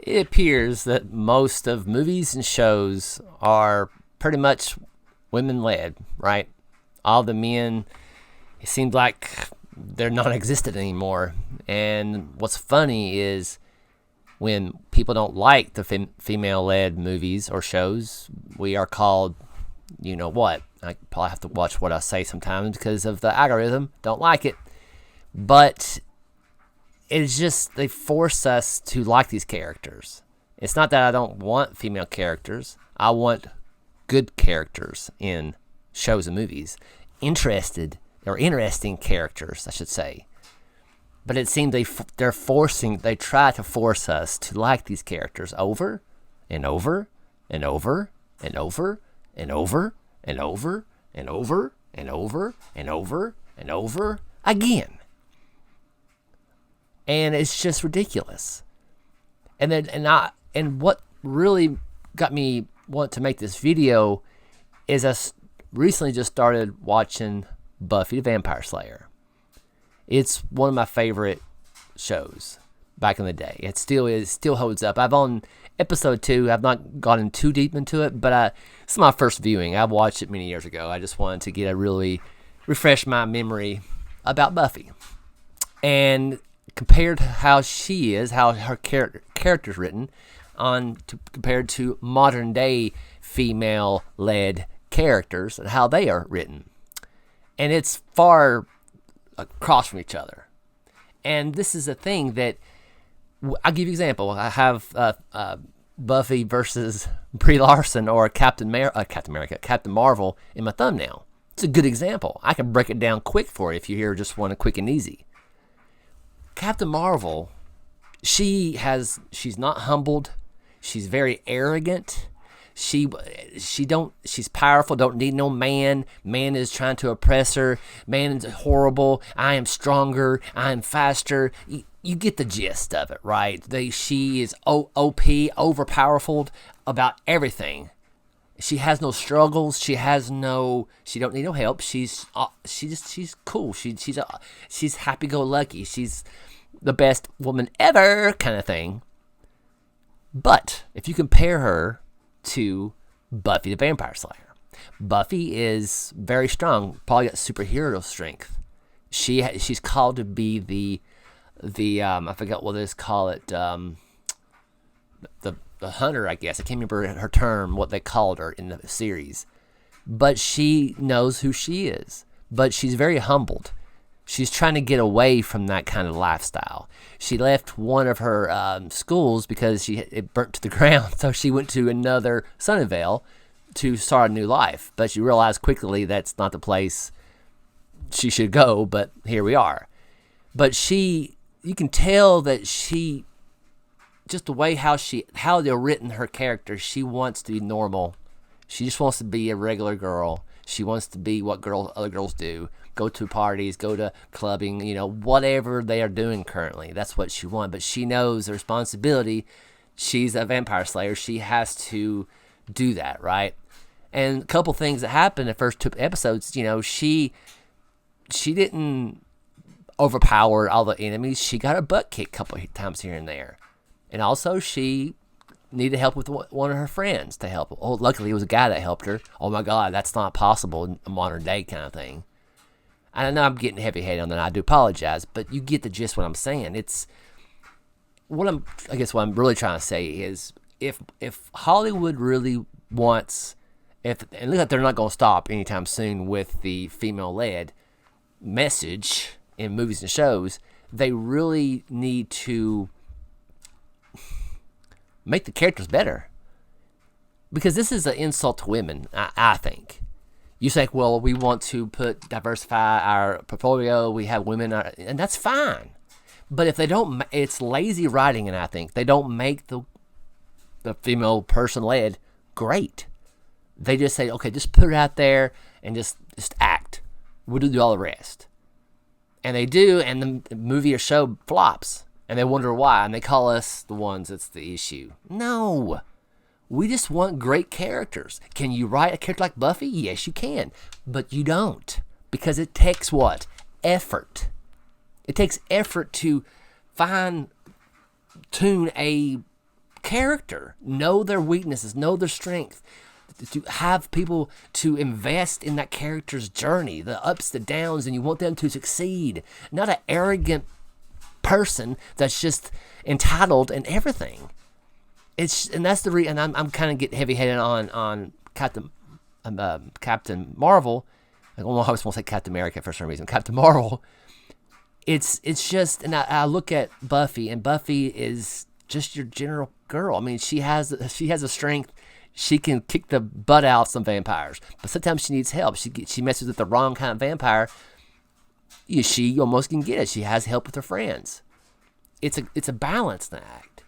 It appears that most of movies and shows are pretty much women-led, right? All the men, it seems like they're non-existent anymore. And what's funny is when people don't like the female-led movies or shows, we are called, you know what? I probably have to watch what I say sometimes because of the algorithm. Don't like it. But it's just, they force us to like these characters. It's not that I don't want female characters. I want good characters in shows and movies. Interesting characters, I should say. But it seems they try to force us to like these characters over and over and over and over and over and over and over and over and over and over again. And it's just ridiculous. And what really got me want to make this video is I recently just started watching Buffy the Vampire Slayer. It's one of my favorite shows back in the day. It still holds up. I've on episode 2. I've not gotten too deep into it, but it's my first viewing. I watched it many years ago. I just wanted to refresh my memory about Buffy. And compared to how she is, how her character's written, compared to modern day female-led characters and how they are written. And it's far across from each other. And this is a thing that, I'll give you an example. I have Buffy versus Brie Larson or Captain Marvel in my thumbnail. It's a good example. I can break it down quick for you if you hear just one quick and easy. Captain Marvel, she's not humbled. She's very arrogant. She's powerful, don't need no man. Man is trying to oppress her. Man is horrible. I am stronger. I am faster. You get the gist of it, right? She is OP, overpowerful about everything. She has no struggles. She don't need no help. She's cool. She's happy-go-lucky. She's the best woman ever, kind of thing. But if you compare her to Buffy the Vampire Slayer, Buffy is very strong. Probably got superhero strength. She's called to be the I forgot what they call it. The hunter, I guess. I can't remember her term, what they called her in the series. But she knows who she is. But she's very humbled. She's trying to get away from that kind of lifestyle. She left one of her schools because it burnt to the ground. So she went to another Sunnydale to start a new life. But she realized quickly that's not the place she should go. But here we are. But you can tell that just the way how they're written her character, she wants to be normal. She just wants to be a regular girl. She wants to be what other girls do. Go to parties, go to clubbing, whatever they are doing currently. That's what she wants. But she knows the responsibility. She's a vampire slayer. She has to do that, right? And a couple things that happened in the first 2 episodes, she didn't overpower all the enemies. She got her butt kicked a couple of times here and there. And also, she needed help with one of her friends to help. Oh, luckily, it was a guy that helped her. Oh, my God, that's not possible in a modern day kind of thing. I know I'm getting heavy-handed on that. I do apologize, but you get the gist of what I'm saying. I guess what I'm really trying to say is if Hollywood really wants, and look like they're not going to stop anytime soon with the female-led message in movies and shows, they really need to make the characters better. Because this is an insult to women, I think. You say, well, we want to diversify our portfolio, we have women, and that's fine. But if they don't, it's lazy writing, and I think they don't make the female person-led great. They just say, okay, just put it out there and just act. We'll do all the rest. And they do, and the movie or show flops. And they wonder why, and they call us the ones that's the issue. No. We just want great characters. Can you write a character like Buffy? Yes, you can. But you don't. Because it takes what? Effort. It takes effort to fine-tune a character, know their weaknesses, know their strength, to have people to invest in that character's journey, the ups, the downs, and you want them to succeed. Not an arrogant person that's just entitled and everything. And that's the reason. And I'm kind of getting heavy-headed on Captain Marvel. I always want to say Captain America for some reason. Captain Marvel. It's just, and I look at Buffy, and Buffy is just your general girl. I mean, she has a strength. She can kick the butt out of some vampires, but sometimes she needs help. She messes with the wrong kind of vampire. She almost can get it. She has help with her friends. It's a balancing act.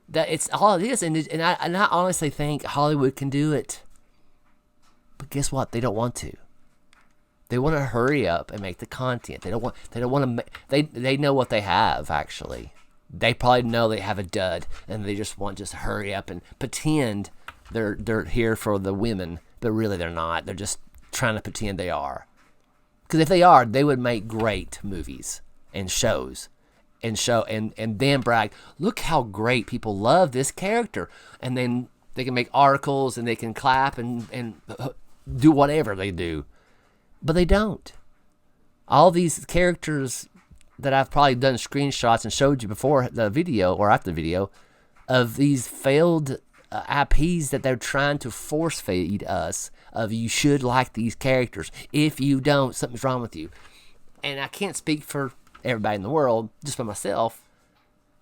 That it's all it is, and I honestly think Hollywood can do it. But guess what? They don't want to. They want to hurry up and make the content. They don't want to. They know what they have actually. They probably know they have a dud, and they just want to just hurry up and pretend they're here for the women, but really they're not. They're just trying to pretend they are. Because if they are, they would make great movies and shows, and then brag, look how great people love this character, and then they can make articles and they can clap and do whatever they do. But they don't. All these characters that I've probably done screenshots and showed you before the video or after the video of these failed IPs that they're trying to force feed us of you should like these characters. If you don't, something's wrong with you. And I can't speak for everybody in the world, just for myself.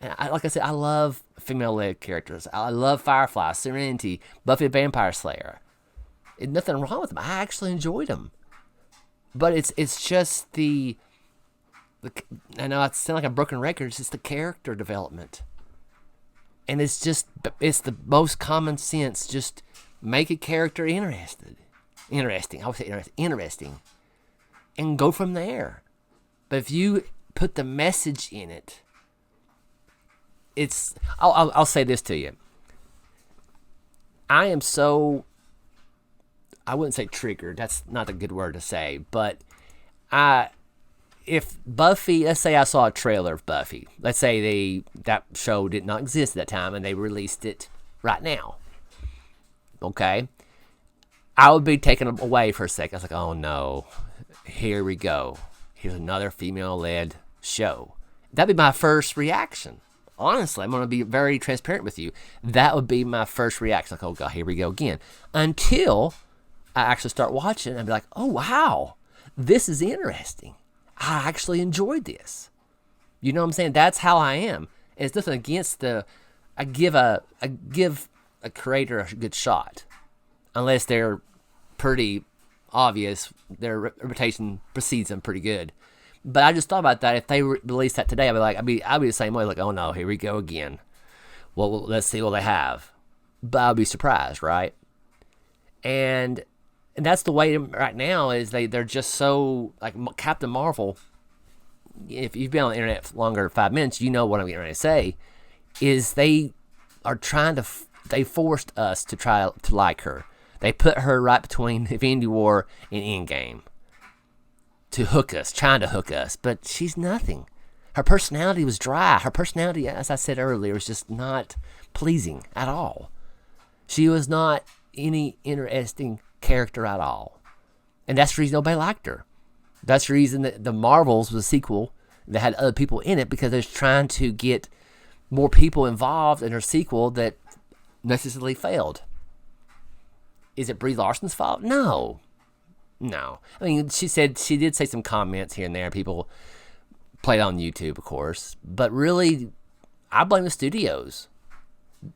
And like I said, I love female-led characters. I love Firefly, Serenity, Buffy the Vampire Slayer. There's nothing wrong with them. I actually enjoyed them. But it's just the I know it sounds like a broken record. It's just the character development, and it's the most common sense. Just make a character interesting. I would say interesting, and go from there. But if you put the message in it, I'll say this to you. I am so. I wouldn't say triggered. That's not a good word to say. But if Buffy, let's say I saw a trailer of Buffy. Let's say that show did not exist at that time and they released it right now. Okay? I would be taken away for a second. I was like, oh no, here we go. Here's another female-led show. That'd be my first reaction. Honestly, I'm going to be very transparent with you. That would be my first reaction. Like, oh God, here we go again. Until I actually start watching and be like, oh wow, this is interesting. I actually enjoyed this. You know what I'm saying? That's how I am. And it's nothing against I give a creator a good shot. Unless they're pretty obvious, their reputation precedes them pretty good. But I just thought about that. If they released that today, I'd be the same way. Like, oh no, here we go again. Well, let's see what they have. But I'll be surprised, right? And that's the way right now is they're just so, like Captain Marvel, if you've been on the internet longer than 5 minutes, you know what I'm getting ready to say, is they are they forced us to try to like her. They put her right between Infinity War and Endgame to trying to hook us, but she's nothing. Her personality was dry. Her personality, as I said earlier, was just not pleasing at all. She was not any interesting character at all. And that's the reason nobody liked her. That's the reason that the Marvels was a sequel that had other people in it, because they're trying to get more people involved in her sequel that necessarily failed. Is it Brie Larson's fault? No. I mean, she did say some comments here and there. People played on YouTube, of course. But really, I blame the studios.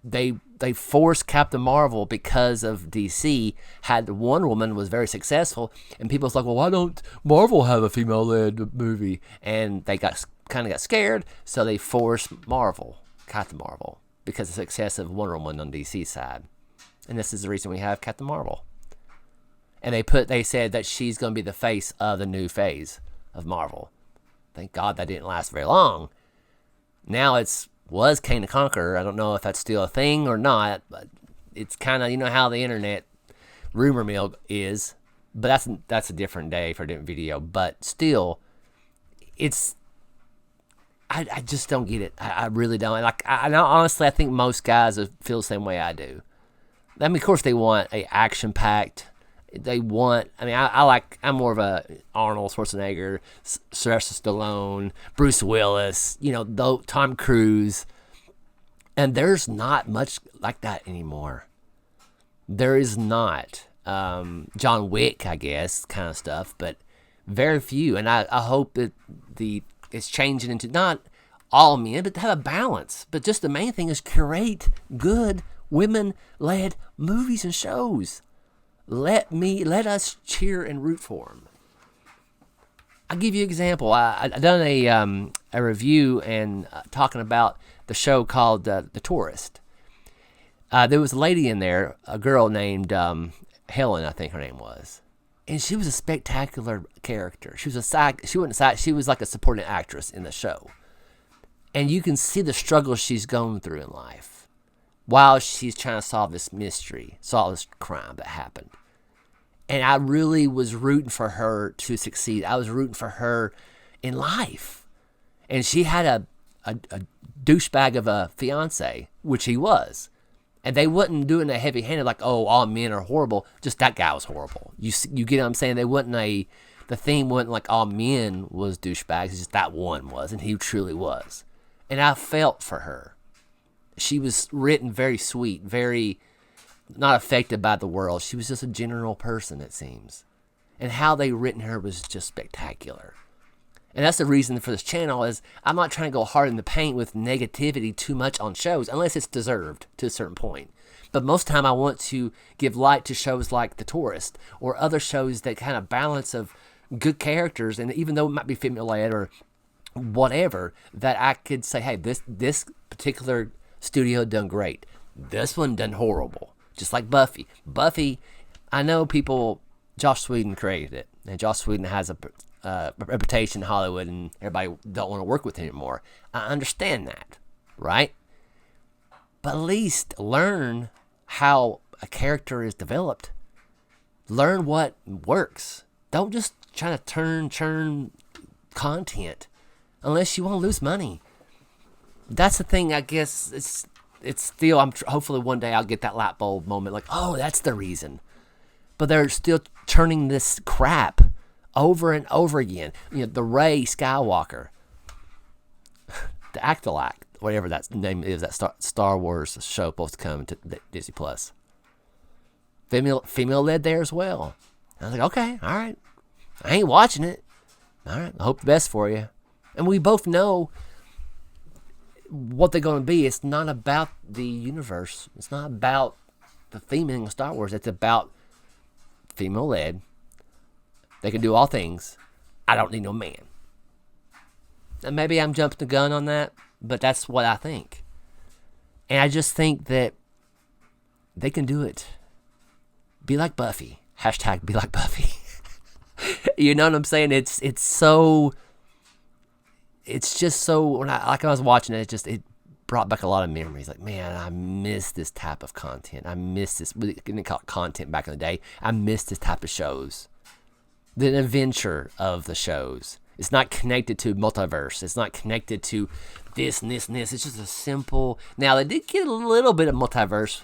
They forced Captain Marvel because of DC. Had Wonder Woman was very successful, and people was like, well, why don't Marvel have a female-led movie? And they kind of got scared, so they forced Captain Marvel, because of the success of Wonder Woman on DC's side. And this is the reason we have Captain Marvel. And they said that she's going to be the face of the new phase of Marvel. Thank God that didn't last very long. Now was Kang the Conqueror. I don't know if that's still a thing or not, but it's kind of, you know how the internet rumor mill is. But that's a different day for a different video. But still, I just don't get it. I really don't. Like, honestly, I think most guys feel the same way I do. I mean, of course, they want a action-packed. They want. I mean, I'm more of a Arnold Schwarzenegger, Sylvester Stallone, Bruce Willis. Tom Cruise, and there's not much like that anymore. There is not. John Wick, I guess, kind of stuff, but very few. And I hope that it's changing into not all men, but to have a balance. But just the main thing is curate good women-led movies and shows. Let us cheer and root for them. I'll give you an example. I done a review and talking about the show called The Tourist. There was a lady in there, a girl named Helen, I think her name was, and she was a spectacular character. She was she was like a supporting actress in the show, and you can see the struggles she's going through in life while she's trying to solve this mystery, solve this crime that happened. And I really was rooting for her to succeed. I was rooting for her in life, and she had a douchebag of a fiance, which he was. And they wasn't doing a heavy-handed like, oh, all men are horrible. Just that guy was horrible. You get what I'm saying? The theme wasn't like all men was douchebags. It's just that one was, and he truly was. And I felt for her. She was written very sweet, very not affected by the world. She was just a general person, it seems. And how they written her was just spectacular. And that's the reason for this channel is I'm not trying to go hard in the paint with negativity too much on shows, unless it's deserved to a certain point. But most time I want to give light to shows like The Tourist or other shows that kind of balance of good characters, and even though it might be female-led or whatever, that I could say, hey, this particular studio done great. This one done horrible. Just like Buffy. Buffy, I know Joss Whedon created it, and Joss Whedon has a reputation in Hollywood, and everybody don't want to work with him anymore. I understand that, right? But at least learn how a character is developed. Learn what works. Don't just try to churn content unless you want to lose money. That's the thing. I guess it's still. Hopefully one day I'll get that light bulb moment. Like, oh, that's the reason. But they're still turning this crap over and over again. The Rey Skywalker, the Actalac, whatever that name is, that Star Wars show supposed to come to Disney Plus. Female led there as well. I was like, okay, all right. I ain't watching it. All right, I hope the best for you. And we both know what they're going to be. It's not about the universe. It's not about the theming of Star Wars. It's about female led. They can do all things. I don't need no man. And maybe I'm jumping the gun on that, but that's what I think. And I just think that they can do it. Be like Buffy. # be like Buffy. You know what I'm saying? It's just so when I was watching it, it brought back a lot of memories. Like, man, I miss this type of content. I miss this. We didn't call it content back in the day. I miss this type of shows. The adventure of the shows. It's not connected to multiverse. It's not connected to this and this and this. It's just a simple. Now, they did get a little bit of multiverse.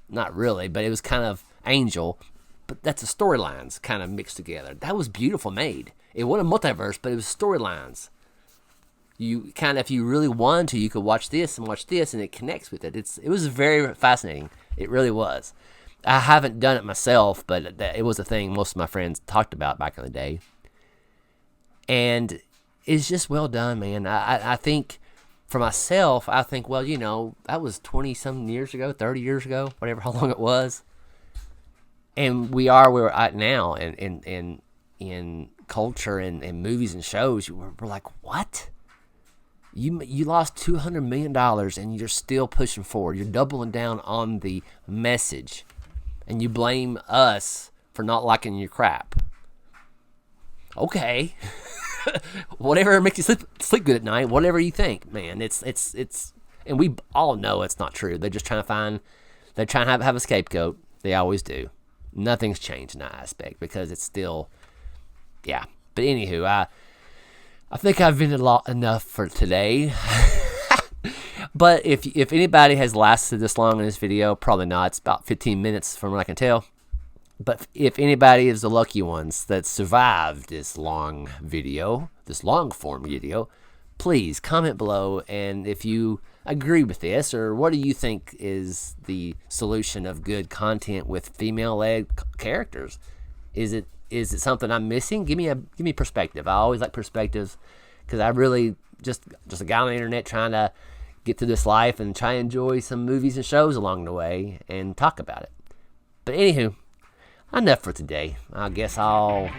Not really, but it was kind of Angel. But that's the storylines kind of mixed together. That was beautiful made. It wasn't a multiverse, but it was storylines. You kind of, if you really wanted to, you could watch this, and it connects with it. It was very fascinating. It really was. I haven't done it myself, but it was a thing most of my friends talked about back in the day. And it's just well done, man. I think, for myself, well, that was 20-some years ago, 30 years ago, whatever, how long it was. And we are where we're at now in culture and movies and shows. We're like, what? You lost $200 million and you're still pushing forward. You're doubling down on the message. And you blame us for not liking your crap. Okay. Whatever makes you sleep good at night, whatever you think, man. It's and we all know it's not true. They're just trying to have a scapegoat. They always do. Nothing's changed in that aspect because it's still, yeah. But anywho, I think I've vented enough for today. But if anybody has lasted this long in this video, probably not. It's about 15 minutes from what I can tell. But if anybody is the lucky ones that survived this long video, this long form video, please comment below. And if you agree with this, or what do you think is the solution of good content with female-led characters? Is it something I'm missing? Give me perspective. I always like perspectives, because I really just a guy on the internet trying to get through this life and try and enjoy some movies and shows along the way and talk about it. But anywho, enough for today. I guess I'll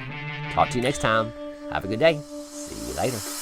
talk to you next time. Have a good day. See you later.